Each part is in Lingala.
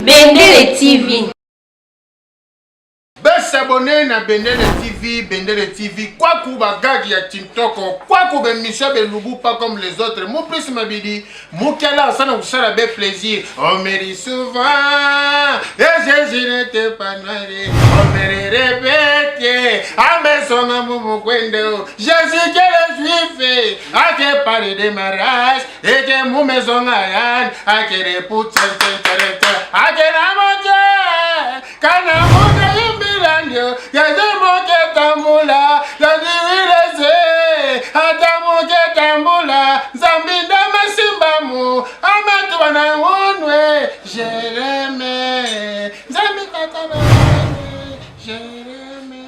Bendele TV. S'abonner na Bendele TV, quoi qu'on bagage ya TikTok, quoi qu'on ben Michel Belubu pas comme les autres, mon plus m'abidi, mon kala ça nous sera bien plaisir. On me dit souvent, et je n'étais pas noiré, on me répète, à mes sons mon kwendo, je suis que le juif, à que parler de mariage, et que mon maison ayan, à que les poutres, à que la montagne, quand la montagne. Yazamoke tambula, yazirileze, atamoke tambula, zambinda masimbamu, amatu wana unwe, Jereme, zambi katana unwe, Jereme.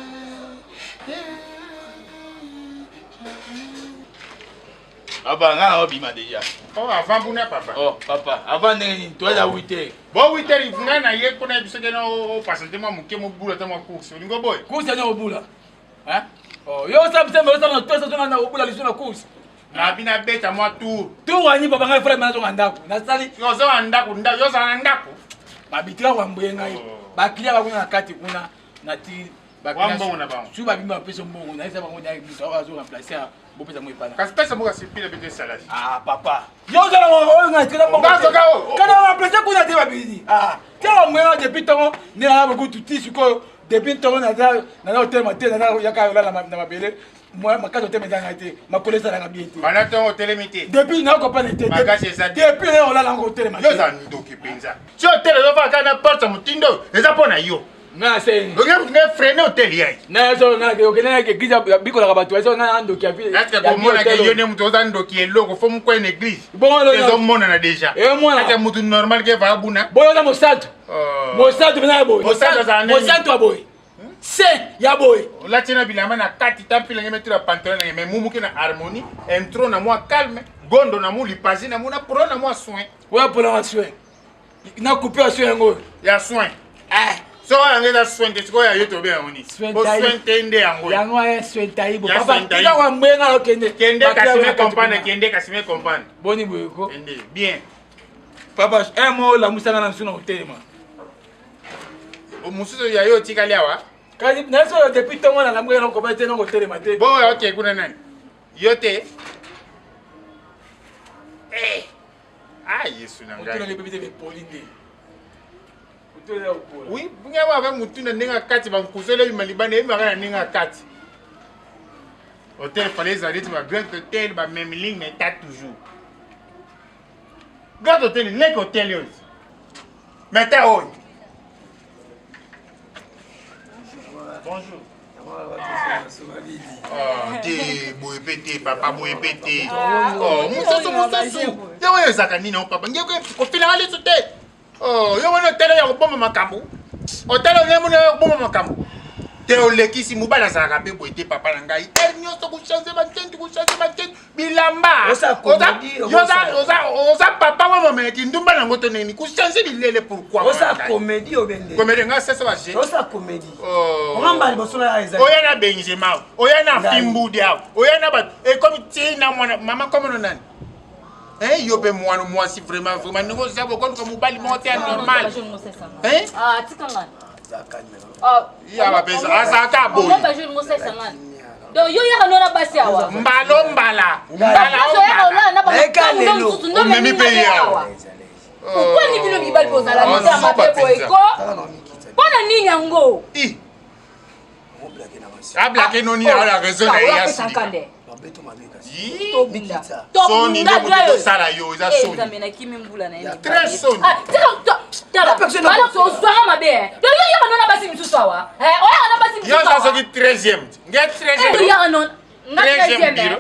Papa, ngana obima déjà. Oh, avant buna papa. Oh, papa, avant nini, toi ya 8h. Bon 8h, ngana na ye kona biseke na o pasante mo muke mo bula ta mo course. Olingo boy. Course ya obula. Hein? Oh, yo sa pese mo sa na toi sa na obula liso na course. Na bina beta mo tour. Tour wani papa ngai frère mazo ngandako. Na sali. Yo za ndako, yo za ndako. Ba bitira wa mbwe ngai. Ba kilia ba kuna kati kuna na ti ba kilia. Wa mbongo. Su ba bimba pese mbongo na isa ba ngona biso azo remplacer. Bopeza mo ipana. Kasi pesa mo ka sipile bete salade. Ah papa. Yo za na o ngai tina mbongo. Bazo ka o. Kana remplacer kuna te ba bidi. Ah. Tiens moi depuis temps ni na ba ko tuti suko depuis temps na hotel matin na yaka la na mabele. Moi ma carte hotel metanga te ma kolesa na bien te. Bana ton hotel mité. Depuis na ko pas te. Depuis on la hotel ma. Yo za ndoki penza. Si hotel zo va kana porte mutindo, eza pona yo. Na se. Nge freiner hotel yai. Na so na ke okena ke giza biko la bato so na ando ki afi. Ati ko mona ke yo ne muto za ndoki eloko fo mu ko en église. Bon lo. Ezo mona na déjà. E mona. Ati mutu normal ke va buna. Boyo na mosato. Mosato na boy. Mosato za nani? Mosato boy. Se ya boy. La tina bilama na kati tampila ngeme tira pantalon ngeme mumuki na harmonie, intro na moi calme, gondo na mu lipasi na mu na pro na moi soin. Ouais pour la soin. Na couper à soin ngo. Ya soin. So angeza soin de ko ya yoto be oni. Bo soin tende yango. Yango ya soin taibo. Papa tika wa mbenga lo kende. Kende kasime comprendre, kende kasime comprendre. Boni boyko. Kende bien. Papa, mo la musanga na suna hotel ma. O musuzo ya yo tika liawa. Kali na so depuis temps na mwenga no ko ba te no hotel ma te. Bo okay kuna nani? Yote. Ah Yesu na ngai. Hotel le bébé de Pauline. Oui, bunga wa ba mutuna ninga kati ba mkusele malibane eba kana ninga kati. Hotel fallait arrêter ba grand hotel ba même ligne mais t'as toujours. Grand hotel, les hôtel yo. Mais t'as où? Bonjour. Oh, t'es boy pété, papa boy pété. Oh, musoso. Yo zakani na papa. Ngeko ko fila ali sote. Oh, yo wana hotel ya kuboma makambo. Hotel ngemu na kuboma makambo. Te olekisi mubala za kape boite papa na ngai. Nyoso ku changer bantent bilamba. Oza papa wa mama ki ndumba na ngoto neni ku changer bilele pourquoi? Osa comédie obende. Comédie nga sesa ba je. Osa comédie. Oh. Ngamba liboso na eza. Oya na Benzema. Oya na Fimbu dia. Oya na ba e comme tina mwana mama comme no nani. Yo pe moi si vraiment nous ça beaucoup comme mobile monter normal. Ah, tikanga. Ya ba pesa azaka boy. On va jouer mo 550. Donc yo ya kanona basi awa. Mbala. So ya ona na ba. On me paye awa. Pourquoi ni bino bibali poza la mise à ma pepo eko? Bona nini yango? Ablake no ni ala raison na ya si. Soni de sala yo za soni. Très soni. Alors so soir ma bé. Donc yo ya kanona basi mitu sawa. Oya kana basi mitu Yo sawa. ça c'est 13e. Nget 13e. Yo ya kanon. Ngat 13e biro.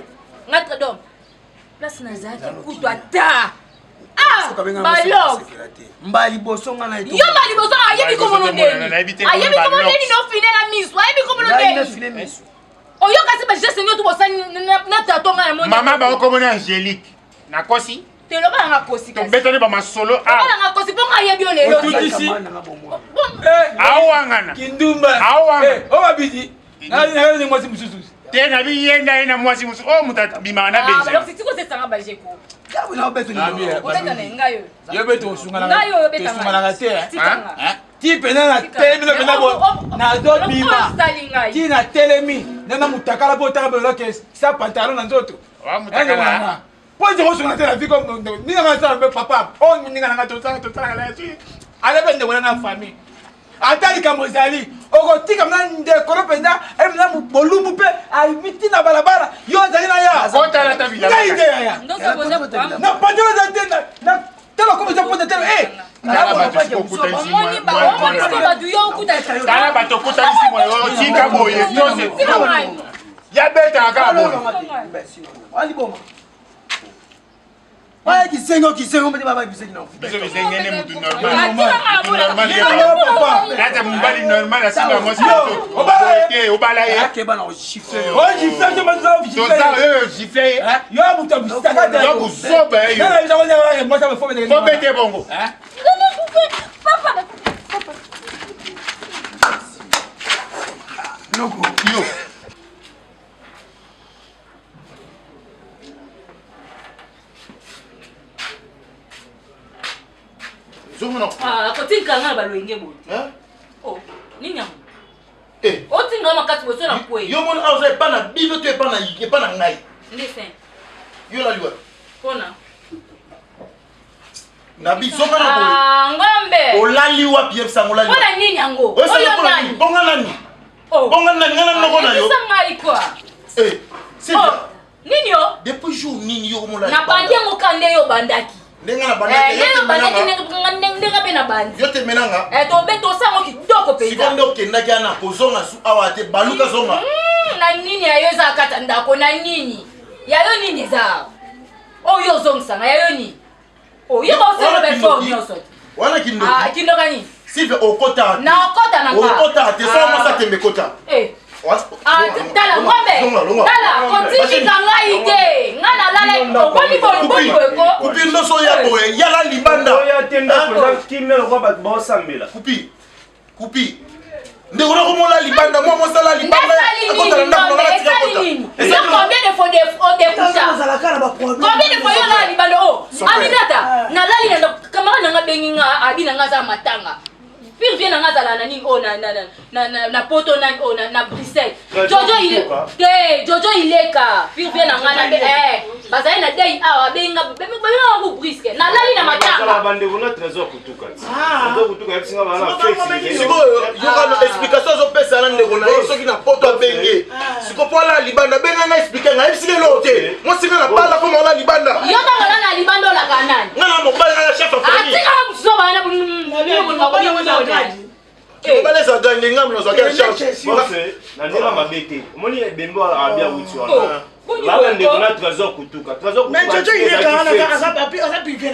Ngat dom. Place na zaki kutwa ta. Ah, balok. Mbali boso ngana ito. Yo mbali boso ayebi komo no ndeni. Ayebi komo ndeni no fine na miso. Ayebi komo no ndeni. Oyo kasi ba geste nyoto bosani na tato ngana mo. Mama ba ko mona Angélique. Na kosi? Te lo ba nga kosi kasi. To betoni ba masolo Ba nga kosi po nga yebi o lelo. Tutisi. Awangana. Kindumba. Awanga. O babidi. Na mo si mususu. Te na bi yenda ina mwasi musu. O muta bima na Ah, benza. alors c'est quoi c'est ça ba jeko? na obeto ni obeta na ngayo yo beto osungana ngayo obeta osungana te ti pena na telemi no pena bo na do bima ti na telemi na mutakala bo taka bo ke sa pantalon na nzoto wa mutakala po je osungana te la vie comme ni na sa be papa o ni nga to sa la si ale bende wona na famille atali kamozali okotika mna ndekolo mpenza emna molumu mpe aimiti na balabala yo ozali na ya kotala ta bila ngai ide ya na pandelo za tena na tala ko za ponda tena tala bato kota isi mo yo tika boye tose ya beta ka boye ali boma Why kisengo mbele baba kisengo biso bisengene mutu normal hata mbali normal asinga mosi obala ye akeba na chiffre o chiffre to mazo chiffre to chiffre yo mutu bisaka yo kusoba yo na ina wanya mo sa fo bete bongo papa loko yo Zomono. Kotinga nga balwenge bote. Oh, ninya. Otinga makati boso na kwe. Yo mon auze pas na bible tu pas na ngai. Ndese. Yo la liwa. Kona. Na bi zonga na boy. Ngombe. Olaliwa pie sangola. Kona nini yango? Oyo nani? Bonga nani? Oh. Bonga nani ngana noko na yo. Ndisa ngai kwa. C'est nini yo? Depuis jour nini yo mo la. Na bandi yango kande yo bandaki. Ndenga na bandaki. Ndenga pe na bandi. Yo te menanga. To beto sango kitoko pe. Sikondo kendaki ana kozonga su awa te baluka zonga. Na nini ayo za kata ndako na nini? Yayo nini za? Oh yo zongsa yayo nini? Oh yo ba se perform yo so. Wana kindo. Kindo gani? Sive okota. Na okota na nga. Okota te so mo sa tembe kota. Tala ngombe. Tala kontiki kanga ite. Ngana lala okoni bongo. Kupi ndoso ya boye yala libanda. Oya tenda koza kimelo kwa bat bo sambela. Kupi. Ndeko na komola libanda mo mosala libanda. Akota ndako na tika kota. Est-ce combien de fois de combien de fois yo la libanda oh. Aminata na lali na kamera na ngabengi nga abina nga za matanga. Puis vient na ngazala na nini oh na poto na oh na Bruxelles. Jojo ileka. Puis vient na ngana bazai na dei awa benga ku briske. Na lali na matanga. Kala bande kuna trésor kutuka. Trésor kutuka yapsinga bana flex. Siko yo kana explication zo pesa na ndeko na soki na poto benge. Siko pola libanda benga na expliquer nga epsile lote. Mo singa na pala ko mola libanda. Yo ka na libanda la kanani. Ngana mo bala na chef of famille. Atika mso bana bu baleza dande ngam no zoka chef Bose na ndira mabete. Omoni bembo abia wuti wana. Bala ndeko na trésor kutuka. Trésor kutuka. Mais Jojo il est quand ça piqué.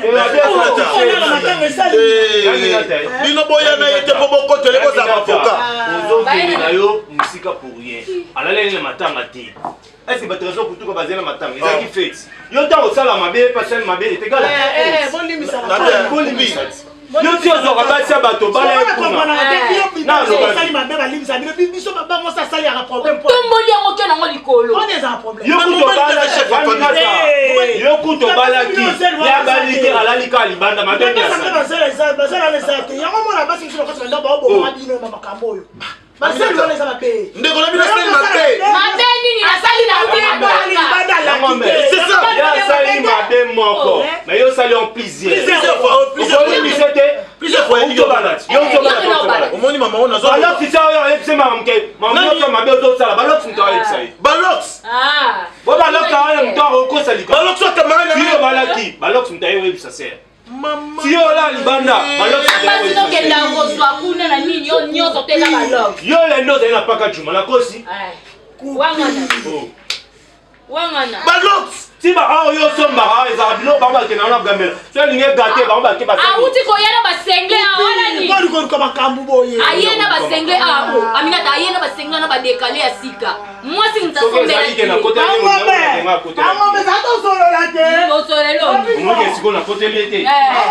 Bino boya na yete po boko tele ko za mafoka. Ozo na yo musika pour rien. Alale ni matanga te. Est-ce que trésor kutuka bazela matanga? Ezaki fête. Yo ta osala mabe pasel mabe est égal. Bon limi ça. Bon limi. Yo ti ozo ka batia bato bala ekuna. Na no sali mabe ba limi ça. Biso ba mo ça sali a problème. Tomboli yango ke nango likolo. On est en problème. Yo kuto bala chef famille. Yo kuto bala ki. Ya bali ki alali ka libanda mabe ya sa. Basala les actes. Yango mo na basi kilo ko ndo ba bo mabino makambo yo. Basala les za mabe. Ndeko na bino sali mabe. Mabe nini asali na ngombe. C'est ça. Ya sali mabe moko. Mais yo sali en plusieurs. Plusieurs fois yo balati. Yo balati. Omoni mama ona zo. Balok ti sa yo epse mamke. Mamke to mabe to sala balok ti to epse. Balox. Bo balok ta yo mto ko salika. Balox so kamara na. Yo balaki. Balok ti yo epse ser. Mama. Si yo la libanda. Balok ti yo epse. Parce que ndango zwa kuna na nini yo nyozo teka balok. Yo le ndoze na paka juma na kosi. Wangana. Wangana. Balox. Si ba yo somba eza bilo ba ba kena na gambela. So linge gate ba ba ke ba. Awuti ko yana ba sengle wala ni. Ko ko makambo boye. Ayena ba sengle abo. Aminata ayena ba sengle na ba décaler ya sika. Moi si ntasombela. Ngombe za to solo la te. Mo solelo. Mo siko na côté l'été.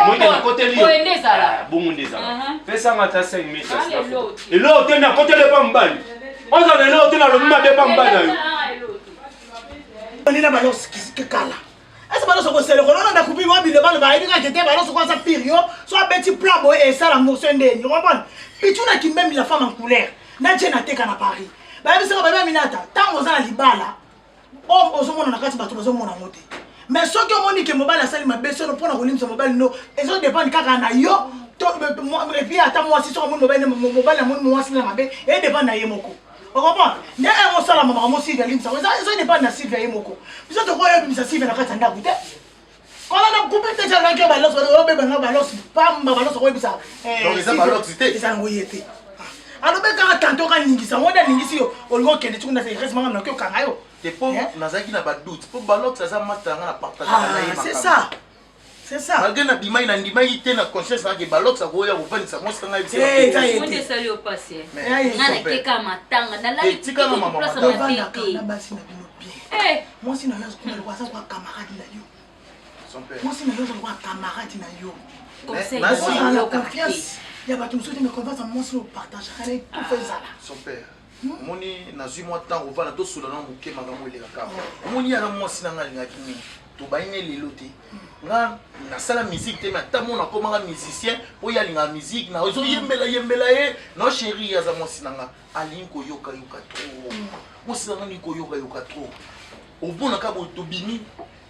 Mo na côté li. Ko endezala. Bongo ndezala. Pesa ngata 5 minutes. Et là tu na côté le pas mbali. On ça là tu na le mama de pas mbali. On est là balox qui kala. Est-ce que vous savez que on a coupé le bal, j'étais sur sa période, soit petit plan et ça la motion de. Vous comprenez? Et tu n'as qui même la femme en couleur. N'a pas été à Paris. Bah, c'est que Minata, tant aux ans libala, on se montre à 4 bateaux, on monte à monter. Mais ce que on dit que mobile a sali ma baisse, on prend un volume sur mobile, no, et ça dépend de quand yo, et puis attends moi si sur mon mobile, moi si la ma baisse, et dépend de Yemoko. Vous comprenez? Il y a un seul moment, moi aussi, ça dépend de Sylvia Yemoko. Vous êtes quoi, ça Sylvia la carte en goûter? Quand on a coupé déjà la gueule, balance, on balance, pam, balance, on ça. Donc, ça balance, c'était. Ça n'a été. Alors, quand tantôt, quand il dit ça, on a dit ici, on voit qu'il y a des choses qui restent dans le cœur. T'es pas Nazaki n'a pas de doute. Pour Balok, ça m'a partagé. C'est ça. C'est ça. Malgré la bima, il a dit na conscience que Balok, ça voyait au fan, ça m'a ça. On est salué au passé. Nana keka matanga, nana tika na mama. Moi si na yo ko le kwasa kwa camarade na yo. Son père. Moi si na yo ko camarade na yo. Conseil. La confiance. Il y a pas tout ça mais confiance en moi si on partage avec tout fait ça là. Son père. Moni nazui moi temps au vana to solana muke makambo le kaka. Moni ala moi sinanga ngaki ni. To baine lelo te. Nga na sala musique te mais tamo na komanga musicien po ya linga musique na ozo yembela e no chérie ya za moi sinanga ali ko yoka trop. Moi sinanga ni ko yoka trop. Au bon na ka bo to bini.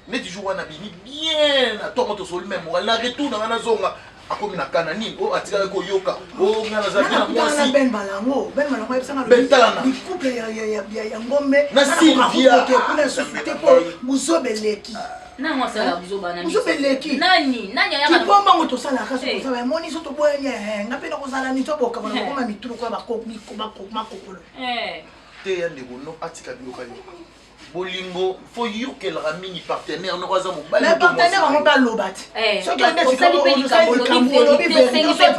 Ne du jour wana bini bien na to moto sol même na retour na zonga. Akomi na kanani o atika ko yoka o ngana za bina mwasi ben balango ebisanga le couple ya ngombe na Sylvia kuna sufite po muzobeleki na mwasa la buzoba na muzobeleki nani yaka kipomba ngo tosala kaso ko sala moni so to boye ngape na ko sala ni to boka bana ko ma mitulu ko ba ko makokolo te ya ndeko no atika biloka yo bolingo faut yokel ramini partenaire no raza mobali mais partenaire on pas lobat ce qui est dit c'est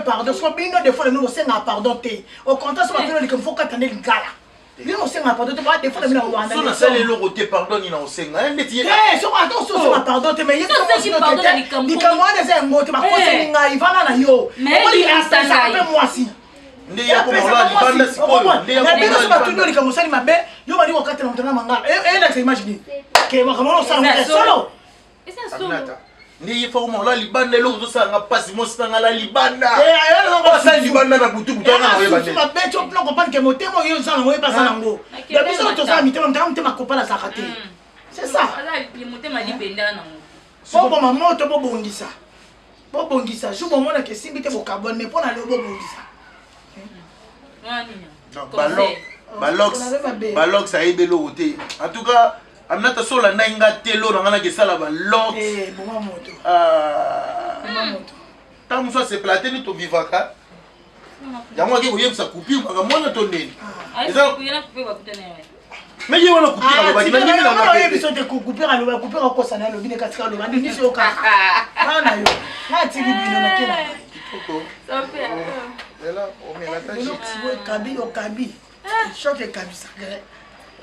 pardon ce que bino des fois nous c'est na pardon te au contraire ce que nous faut qu'attendre ngala bino c'est na pardon te pas des fois bino wanda so na sale lo côté pardon ni na osenga ndeti so attention c'est na pardon te mais il faut que ni comme on est un mot te ba ko c'est ngai vana na yo mais il ça fait moi si ndeya ko mala libanda sikoyo ndeya ko mala libanda tunyo likamusali mabe yo bali wakati na mtana mangala na imagine ke makamano sana solo esa solo ndeya fa mala libanda lo zo sanga pasi mo sanga la libanda sa libanda na butu na we bande mabe cho plan comprendre que motemo yo sana we pas sana ngo da biso to sa mitema mtama kopala sa kate c'est ça ala motema libenda na ngo bo mama to bo bongisa jo bo mona ke simbite bo carbone mais pona le bo bongisa. Balok ça aide le côté. En tout cas, amnata sola na inga telo na ngana ke sala balok. Mama moto. Tant que ça c'est platé ni to vivaka. Yango ke koyeb sa couper maka mona to neni. Eza kuyena couper ba kutene. Mais ye wana couper ba dina nini na ngaka. Biso te couper alo ba couper ko sana lo bine katika lo bandi ni so ka. Ana yo. Na tili bino na kena. Ça fait. Et là, on met la tâche. Kabi au Kabi. Choc et Kabi sacré.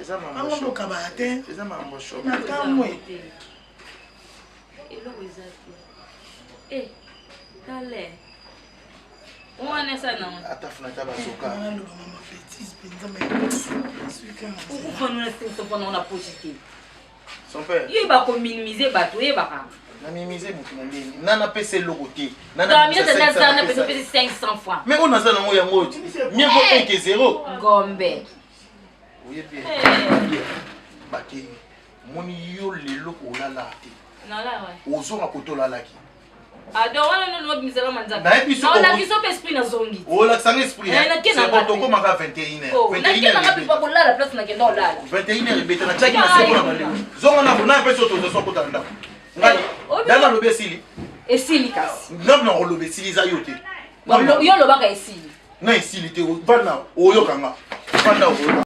Ça m'a embauché. On va cabaret. Ça m'a embauché. Attends moi. Et là où est Dale. On est ça non. Atafuna tabasoka. Maman bêtise pinza mais. Pourquoi nous restons na positif. Son père. Il va minimiser bateau et baka. Na minimiser mutu ngeni. Nana pese logoté. Nana pese 500 francs. Mais on a ça nango yango. Mieux vaut 1 que 0. Gombe. Oui bien. Baki. Moni yo lelo ko lala te. Na la ouais. Ozo na koto lala ki. Ado wana no bizela manza. Na ebiso. On a qui so esprit na zongi. O la sang esprit. C'est protocole maka 21h. 21h. Na kena pas pour la place na kenda lala. 21h beta na chaki na seko na maleo. Zonga na bona peso to zo ko tanda. Ngai. Dama lobe sili. Esili kasi. Non lobe sili za yote. Yo lo baka esili. Na esili te bana oyo kanga. Bana oyo.